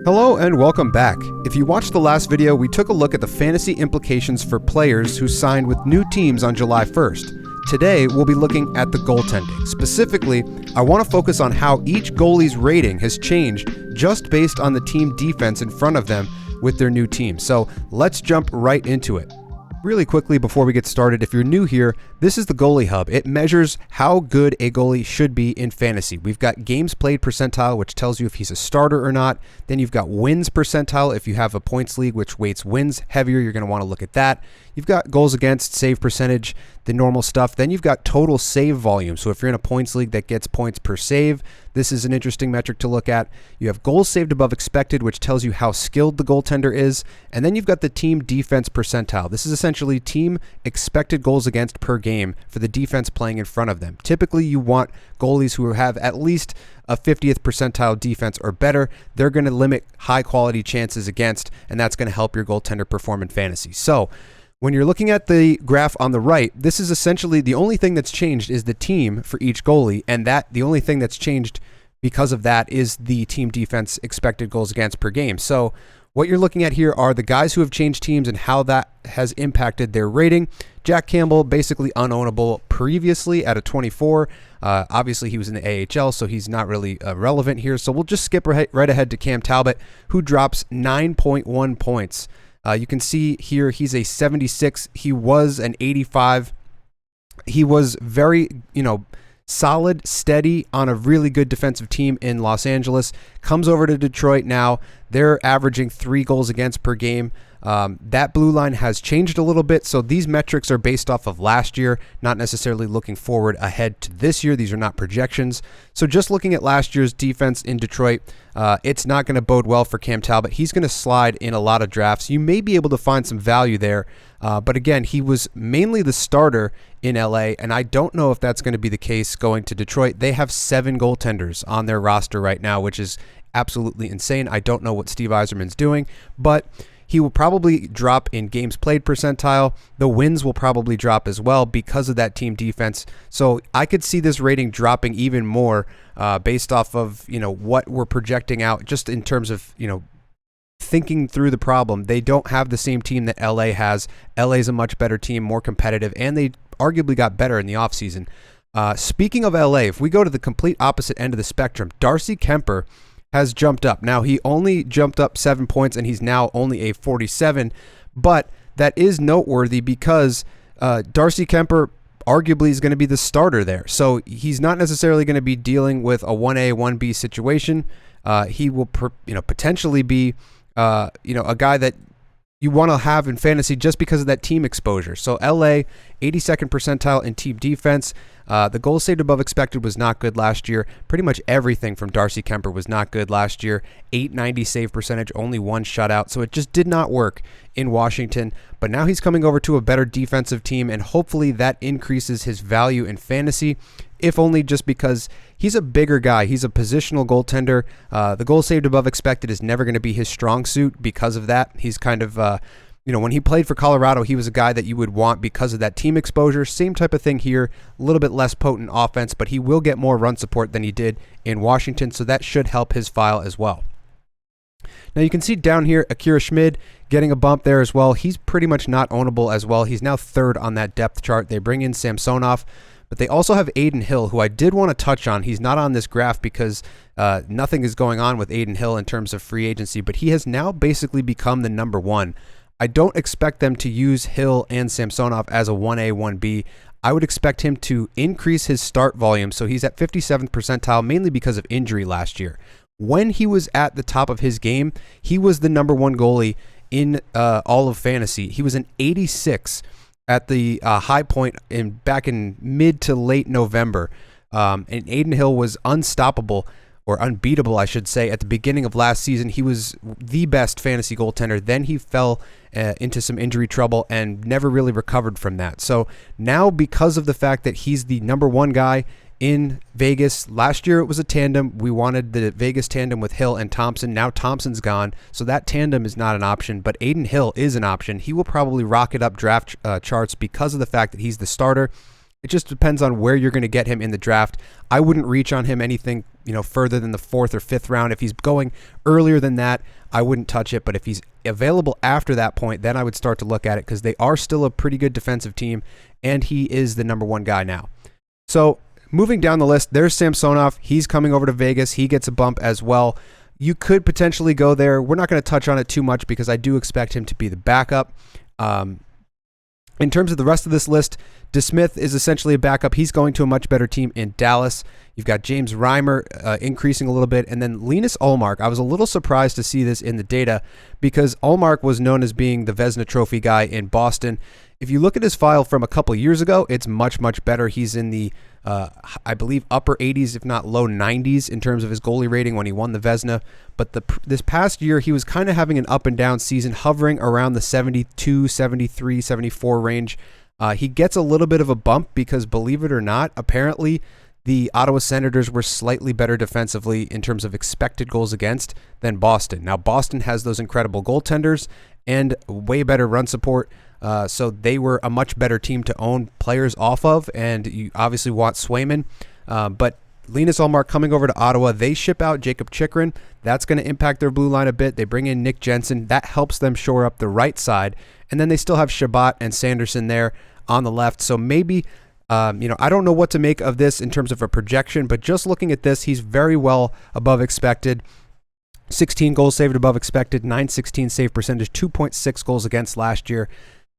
Hello and welcome back. If you watched the last video, we took a look at the fantasy implications for players who signed with new teams on July 1st. Today, we'll be looking at the goaltending. Specifically, I want to focus on how each goalie's rating has changed just based on the team defense in front of them with their new team. So let's jump right into it. Really quickly before we get started, if you're new here, this is the Goalie Hub. It measures how good a goalie should be in fantasy. We've got games played percentile, which tells you if he's a starter or not. Then you've got wins percentile. If you have a points league, which weights wins heavier, you're going to want to look at that. You've got goals against, save percentage, the normal stuff. Then you've got total save volume. So if you're in a points league that gets points per save, this is an interesting metric to look at. You have goals saved above expected, which tells you how skilled the goaltender is. And then you've got the team defense percentile. This is essentially team expected goals against per game for the defense playing in front of them. Typically, you want goalies who have at least a 50th percentile defense or better. They're going to limit high quality chances against, and that's going to help your goaltender perform in fantasy. So when you're looking at the graph on the right, this is essentially the only thing that's changed is the team for each goalie, and that the only thing that's changed because of that is the team defense expected goals against per game. So what you're looking at here are the guys who have changed teams and how that has impacted their rating. Jack Campbell, basically unownable previously at a 24. Obviously, he was in the AHL, so he's not really relevant here. So we'll just skip right ahead to Cam Talbot, who drops 9.1 points. You can see here he's a 76. He was an 85. He was very, solid, steady on a really good defensive team in Los Angeles. Comes over to Detroit now. They're averaging 3 goals against per game. That blue line has changed a little bit, so these metrics are based off of last year, not necessarily looking forward ahead to this year. These are not projections. So just looking at last year's defense in Detroit, it's not going to bode well for Cam Talbot. He's going to slide in a lot of drafts. You may be able to find some value there, but again, he was mainly the starter in LA, and I don't know if that's going to be the case going to Detroit. They have 7 goaltenders on their roster right now, which is absolutely insane. I don't know what Steve Yzerman's doing, but he will probably drop in games played percentile. The wins will probably drop as well because of that team defense. So I could see this rating dropping even more based off of what we're projecting out, just in terms of thinking through the problem. They don't have the same team that LA has. LA is a much better team, more competitive, and they arguably got better in the offseason. Speaking of LA, if we go to the complete opposite end of the spectrum, Darcy Kuemper has jumped up. Now, he only jumped up 7 points, and he's now only a 47, but that is noteworthy because Darcy Kuemper arguably is going to be the starter there. So he's not necessarily going to be dealing with a 1A, 1B situation. He will potentially be a guy that you want to have in fantasy just because of that team exposure. So LA, 82nd percentile in team defense. The goal saved above expected was not good last year. Pretty much everything from Darcy Kuemper was not good last year. 890 save percentage, only 1 shutout. So it just did not work in Washington. But now he's coming over to a better defensive team, and hopefully that increases his value in fantasy, if only just because he's a bigger guy. He's a positional goaltender. The goal saved above expected is never going to be his strong suit because of that. He's kind of when he played for Colorado, he was a guy that you would want because of that team exposure. Same type of thing here, a little bit less potent offense, but he will get more run support than he did in Washington, so that should help his file as well. Now you can see down here, Akira Schmid getting a bump there as well. He's pretty much not ownable as well. He's now 3rd on that depth chart. They bring in Samsonov, but they also have Aidin Hill, who I did want to touch on. He's not on this graph because nothing is going on with Aidin Hill in terms of free agency, but he has now basically become the number 1. I don't expect them to use Hill and Samsonov as a 1A, 1B. I would expect him to increase his start volume, so he's at 57th percentile, mainly because of injury last year. When he was at the top of his game, he was the number 1 goalie in all of fantasy. He was an 86 at the high point back in mid to late November, and Aidin Hill was unstoppable, or unbeatable, I should say, at the beginning of last season. He was the best fantasy goaltender. Then he fell into some injury trouble and never really recovered from that. So now, because of the fact that he's the number 1 guy in Vegas, last year it was a tandem. We wanted the Vegas tandem with Hill and Thompson. Now Thompson's gone, so that tandem is not an option, but Aidin Hill is an option. He will probably rocket up draft charts because of the fact that he's the starter. It just depends on where you're going to get him in the draft. I wouldn't reach on him anything, further than the 4th or 5th round. If he's going earlier than that, I wouldn't touch it. But if he's available after that point, then I would start to look at it, because they are still a pretty good defensive team, and he is the number 1 guy now. So moving down the list, there's Samsonov. He's coming over to Vegas. He gets a bump as well. You could potentially go there. We're not going to touch on it too much because I do expect him to be the backup. In terms of the rest of this list, DeSmith is essentially a backup. He's going to a much better team in Dallas. You've got James Reimer increasing a little bit, and then Linus Ullmark. I was a little surprised to see this in the data because Ullmark was known as being the Vezina Trophy guy in Boston. If you look at his file from a couple years ago, it's much, much better. He's in the, I believe, upper 80s, if not low 90s in terms of his goalie rating when he won the Vezina. But this past year, he was kind of having an up and down season, hovering around the 72, 73, 74 range. He gets a little bit of a bump because, believe it or not, apparently the Ottawa Senators were slightly better defensively in terms of expected goals against than Boston. Now, Boston has those incredible goaltenders and way better run support. So they were a much better team to own players off of, and you obviously want Swayman. But Linus Ullmark coming over to Ottawa, they ship out Jacob Chychrun. That's going to impact their blue line a bit. They bring in Nick Jensen. That helps them shore up the right side. And then they still have Shabbat and Sanderson there on the left. So maybe, I don't know what to make of this in terms of a projection, but just looking at this, he's very well above expected. 16 goals saved above expected, .916 save percentage, 2.6 goals against last year.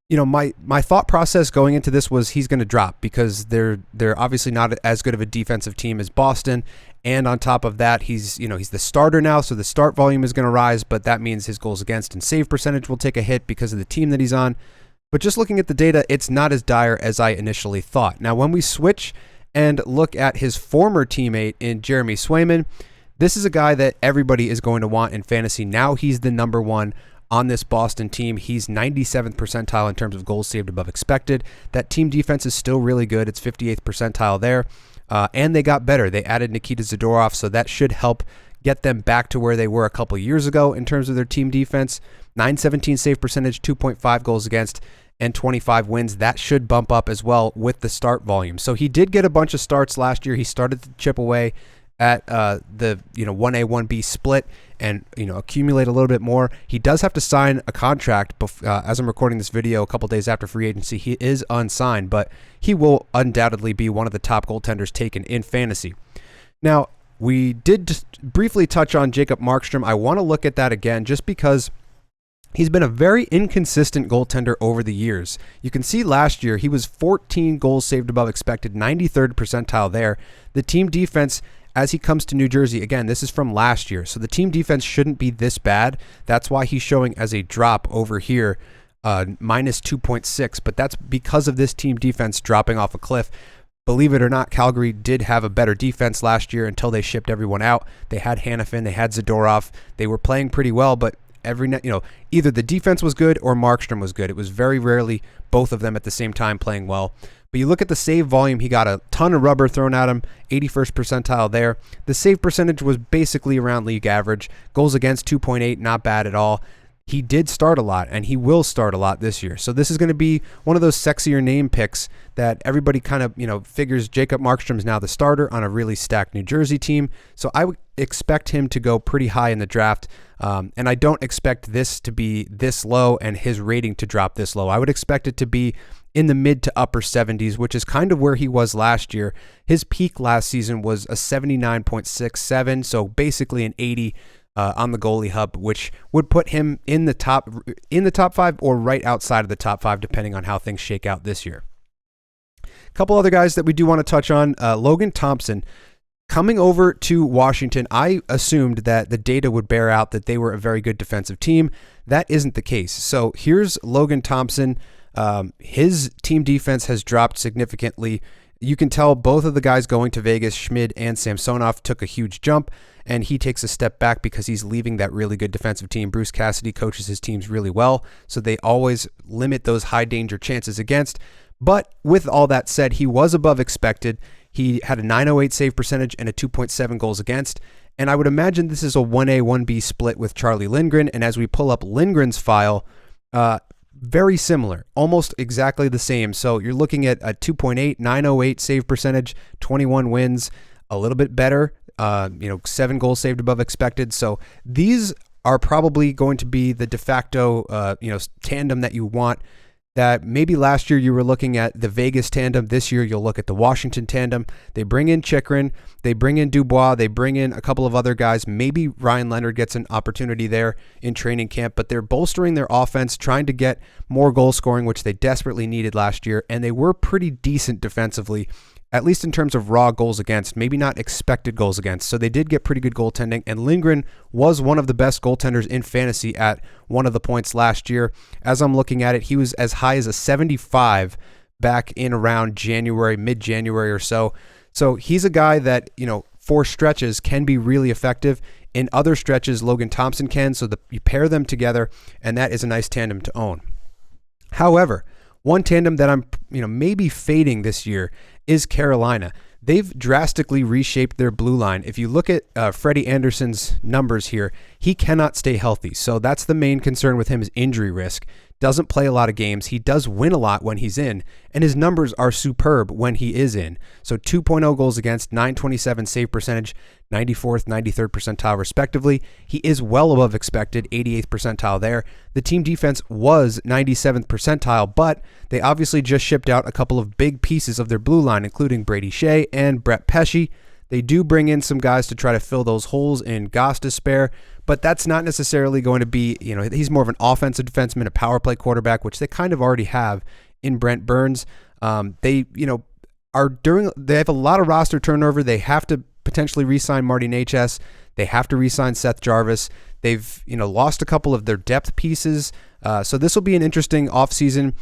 My thought process going into this was he's going to drop because they're obviously not as good of a defensive team as Boston, and on top of that, he's the starter now, so the start volume is going to rise, but that means his goals against and save percentage will take a hit because of the team that he's on. But just looking at the data, it's not as dire as I initially thought. Now, when we switch and look at his former teammate in Jeremy Swayman, this is a guy that everybody is going to want in fantasy. Now he's the number 1 on this Boston team. He's 97th percentile in terms of goals saved above expected. That team defense is still really good. It's 58th percentile there. And they got better. They added Nikita Zadorov, so that should help get them back to where they were a couple years ago in terms of their team defense. .917 save percentage, 2.5 goals against, and 25 wins. That should bump up as well with the start volume. So he did get a bunch of starts last year. He started to chip away at the 1A 1B split and accumulate a little bit more. He does have to sign a contract as I'm recording this video a couple days after free agency. He is unsigned, but he will undoubtedly be one of the top goaltenders taken in fantasy. Now, we did just briefly touch on Jacob Markstrom. I want to look at that again just because he's been a very inconsistent goaltender over the years. You can see last year he was 14 goals saved above expected, 93rd percentile there. The team defense, as he comes to New Jersey, again, this is from last year, so the team defense shouldn't be this bad. That's why he's showing as a drop over here, minus 2.6, but that's because of this team defense dropping off a cliff. Believe it or not, Calgary did have a better defense last year until they shipped everyone out. They had Hanifin, they had Zadorov. They were playing pretty well, but either the defense was good or Markstrom was good. It was very rarely both of them at the same time playing well. But you look at the save volume, he got a ton of rubber thrown at him, 81st percentile there. The save percentage was basically around league average. Goals against 2.8, not bad at all. He did start a lot, and he will start a lot this year. So this is going to be one of those sexier name picks that everybody kind of, figures Jacob Markstrom is now the starter on a really stacked New Jersey team. So I would expect him to go pretty high in the draft. And I don't expect this to be this low and his rating to drop this low. I would expect it to be in the mid to upper 70s, which is kind of where he was last year. His peak last season was a 79.67, so basically an 80 on the Goalie Hub, which would put him in the top 5 or right outside of the top 5, depending on how things shake out this year. A couple other guys that we do want to touch on. Logan Thompson. Coming over to Washington, I assumed that the data would bear out that they were a very good defensive team. That isn't the case. So here's Logan Thompson. His team defense has dropped significantly. You can tell both of the guys going to Vegas, Schmid and Samsonov, took a huge jump, and he takes a step back because he's leaving that really good defensive team. Bruce Cassidy coaches his teams really well, so they always limit those high danger chances against. But with all that said, he was above expected. He had a .908 save percentage and a 2.7 goals against. And I would imagine this is a 1A, 1B split with Charlie Lindgren. And as we pull up Lindgren's file, very similar, almost exactly the same. So you're looking at a 2.8, 908 save percentage, 21 wins, a little bit better, 7 goals saved above expected. So these are probably going to be the de facto, tandem that you want. That maybe last year you were looking at the Vegas tandem. This year you'll look at the Washington tandem. They bring in Chychrun, they bring in Dubois, they bring in a couple of other guys. Maybe Ryan Leonard gets an opportunity there in training camp, but they're bolstering their offense, trying to get more goal scoring, which they desperately needed last year, and they were pretty decent defensively, at least in terms of raw goals against, maybe not expected goals against. So they did get pretty good goaltending, and Lindgren was one of the best goaltenders in fantasy at one of the points last year. As I'm looking at it, he was as high as a 75 back in around January, mid-January or so. So he's a guy that, for stretches can be really effective. In other stretches, Logan Thompson can, so you pair them together, and that is a nice tandem to own. However, one tandem that I'm, maybe fading this year is Carolina. They've drastically reshaped their blue line. If you look at Freddy Andersen's numbers here, he cannot stay healthy. So that's the main concern with him is injury risk. Doesn't play a lot of games. He does win a lot when he's in, and his numbers are superb when he is in. So 2.0 goals against, 927 save percentage, 94th, 93rd percentile respectively. He is well above expected, 88th percentile there. The team defense was 97th percentile, but they obviously just shipped out a couple of big pieces of their blue line, including Brady Shea and Brett Pesce. They do bring in some guys to try to fill those holes in Gostisbehere, but that's not necessarily going to be, he's more of an offensive defenseman, a power play quarterback, which they kind of already have in Brent Burns. They have a lot of roster turnover. They have to potentially re-sign Marty Necas. They have to re-sign Seth Jarvis. They've, lost a couple of their depth pieces. So this will be an interesting offseason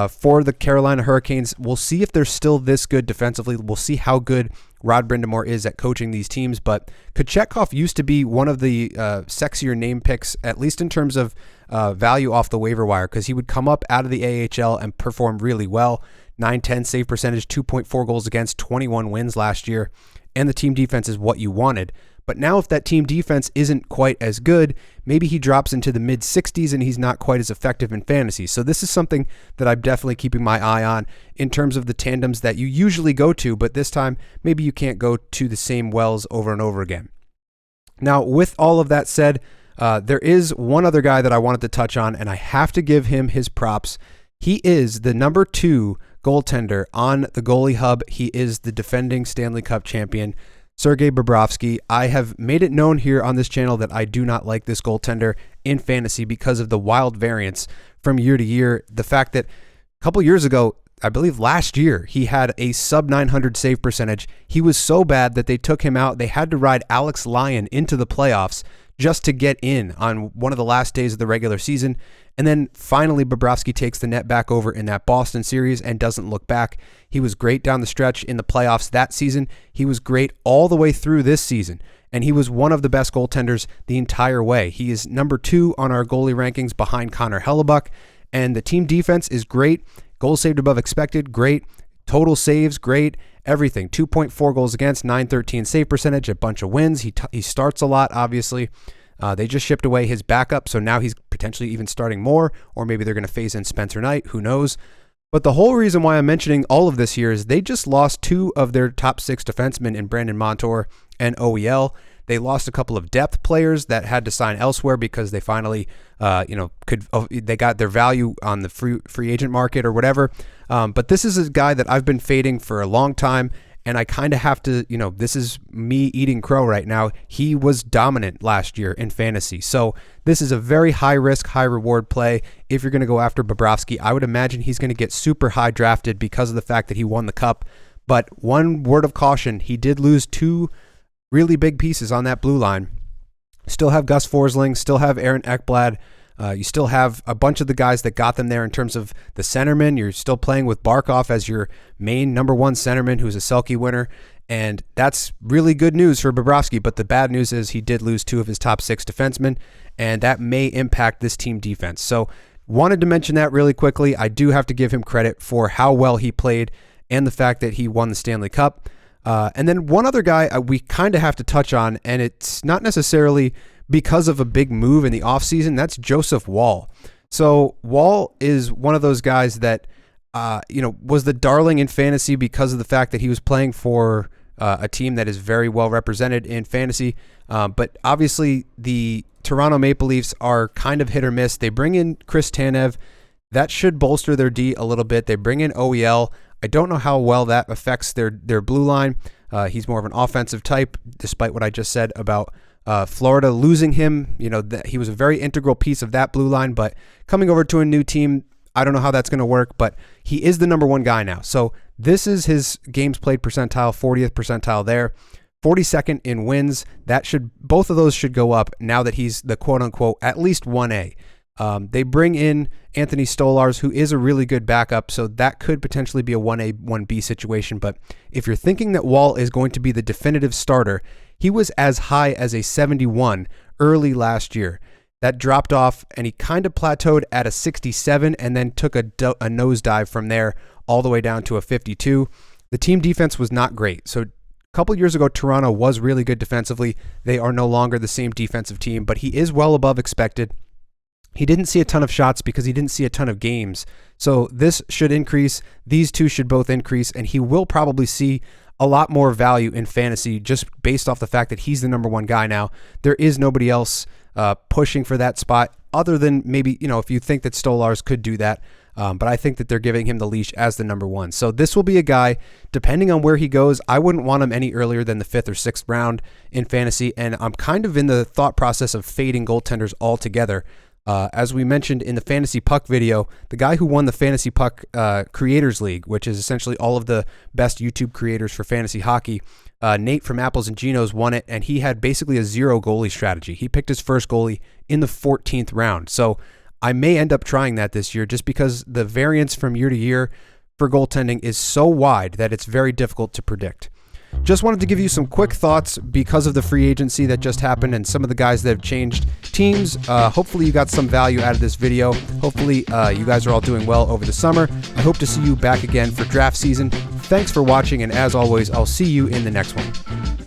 for the Carolina Hurricanes. We'll see if they're still this good defensively. We'll see how good Rod Brindamore is at coaching these teams. But Kochetkov used to be one of the sexier name picks, at least in terms of value off the waiver wire, because he would come up out of the AHL and perform really well. 910 save percentage, 2.4 goals against, 21 wins last year. And the team defense is what you wanted. But now if that team defense isn't quite as good, maybe he drops into the mid-60s and he's not quite as effective in fantasy. So this is something that I'm definitely keeping my eye on in terms of the tandems that you usually go to, but this time maybe you can't go to the same wells over and over again. Now, with all of that said, there is one other guy that I wanted to touch on, and I have to give him his props. He is the number 2 goaltender on the Goalie Hub. He is the defending Stanley Cup champion, Sergei Bobrovsky. I have made it known here on this channel that I do not like this goaltender in fantasy because of the wild variance from year to year. The fact that a couple years ago, I believe last year, he had a sub 900 save percentage. He was so bad that they took him out. They had to ride Alex Lyon into the playoffs just to get in on one of the last days of the regular season. And then finally, Bobrovsky takes the net back over in that Boston series and doesn't look back. He was great down the stretch in the playoffs that season. He was great all the way through this season. And he was one of the best goaltenders the entire way. He is number 2 on our goalie rankings behind Connor Hellebuck. And the team defense is great. Goals saved above expected, great. Total saves, great. Everything. 2.4 goals against, 913 save percentage, a bunch of wins. He starts a lot, obviously. They just shipped away his backup, so now he's potentially even starting more, or maybe they're going to phase in Spencer Knight. Who knows? But the whole reason why I'm mentioning all of this here is they just lost 2 of their top 6 defensemen in Brandon Montour and OEL. They lost a couple of depth players that had to sign elsewhere because they finally, they got their value on the free agent market or whatever. But this is a guy that I've been fading for a long time, and I kind of have to, this is me eating crow right now. He was dominant last year in fantasy. So this is a very high risk, high reward play. If you're going to go after Bobrovsky, I would imagine he's going to get super high drafted because of the fact that he won the cup. But one word of caution, he did lose 2 really big pieces on that blue line. Still have Gus Forsling, still have Aaron Ekblad. You still have a bunch of the guys that got them there in terms of the centerman. You're still playing with Barkov as your main number 1 centerman, who's a Selke winner. And that's really good news for Bobrovsky. But the bad news is he did lose 2 of his top 6 defensemen, and that may impact this team defense. So wanted to mention that really quickly. I do have to give him credit for how well he played and the fact that he won the Stanley Cup. And then one other guy we kind of have to touch on, and it's not necessarily because of a big move in the offseason, that's Joseph Woll. So Woll is one of those guys that, was the darling in fantasy because of the fact that he was playing for a team that is very well represented in fantasy. But obviously the Toronto Maple Leafs are kind of hit or miss. They bring in Chris Tanev. That should bolster their D a little bit. They bring in OEL. I don't know how well that affects their blue line. He's more of an offensive type, despite what I just said about Florida losing him. He was a very integral piece of that blue line, but coming over to a new team, I don't know how that's going to work, but he is the number one guy now. So this is his games played percentile, 40th percentile there. 42nd in wins. Both of those should go up now that he's the quote unquote at least 1A. They bring in Anthony Stolarz, who is a really good backup, so that could potentially be a 1A, 1B situation. But if you're thinking that Woll is going to be the definitive starter, he was as high as a 71 early last year. That dropped off, and he kind of plateaued at a 67 and then took a nosedive from there all the way down to a 52. The team defense was not great. So a couple years ago, Toronto was really good defensively. They are no longer the same defensive team, but he is well above expected. He didn't see a ton of shots because he didn't see a ton of games. So this should increase. These two should both increase, and he will probably see a lot more value in fantasy just based off the fact that he's the number one guy now. There is nobody else pushing for that spot other than maybe, if you think that Stolarz could do that. But I think that they're giving him the leash as the number one. So this will be a guy, depending on where he goes, I wouldn't want him any earlier than the 5th or 6th round in fantasy. And I'm kind of in the thought process of fading goaltenders altogether. As we mentioned in the Fantasy Puck video, the guy who won the Fantasy Puck Creators League, which is essentially all of the best YouTube creators for fantasy hockey, Nate from Apples and Ginos won it, and he had basically a 0 goalie strategy. He picked his first goalie in the 14th round. So I may end up trying that this year just because the variance from year to year for goaltending is so wide that it's very difficult to predict. Just wanted to give you some quick thoughts because of the free agency that just happened and some of the guys that have changed teams. Hopefully you got some value out of this video. Hopefully you guys are all doing well over the summer. I hope to see you back again for draft season. Thanks for watching, and as always, I'll see you in the next one.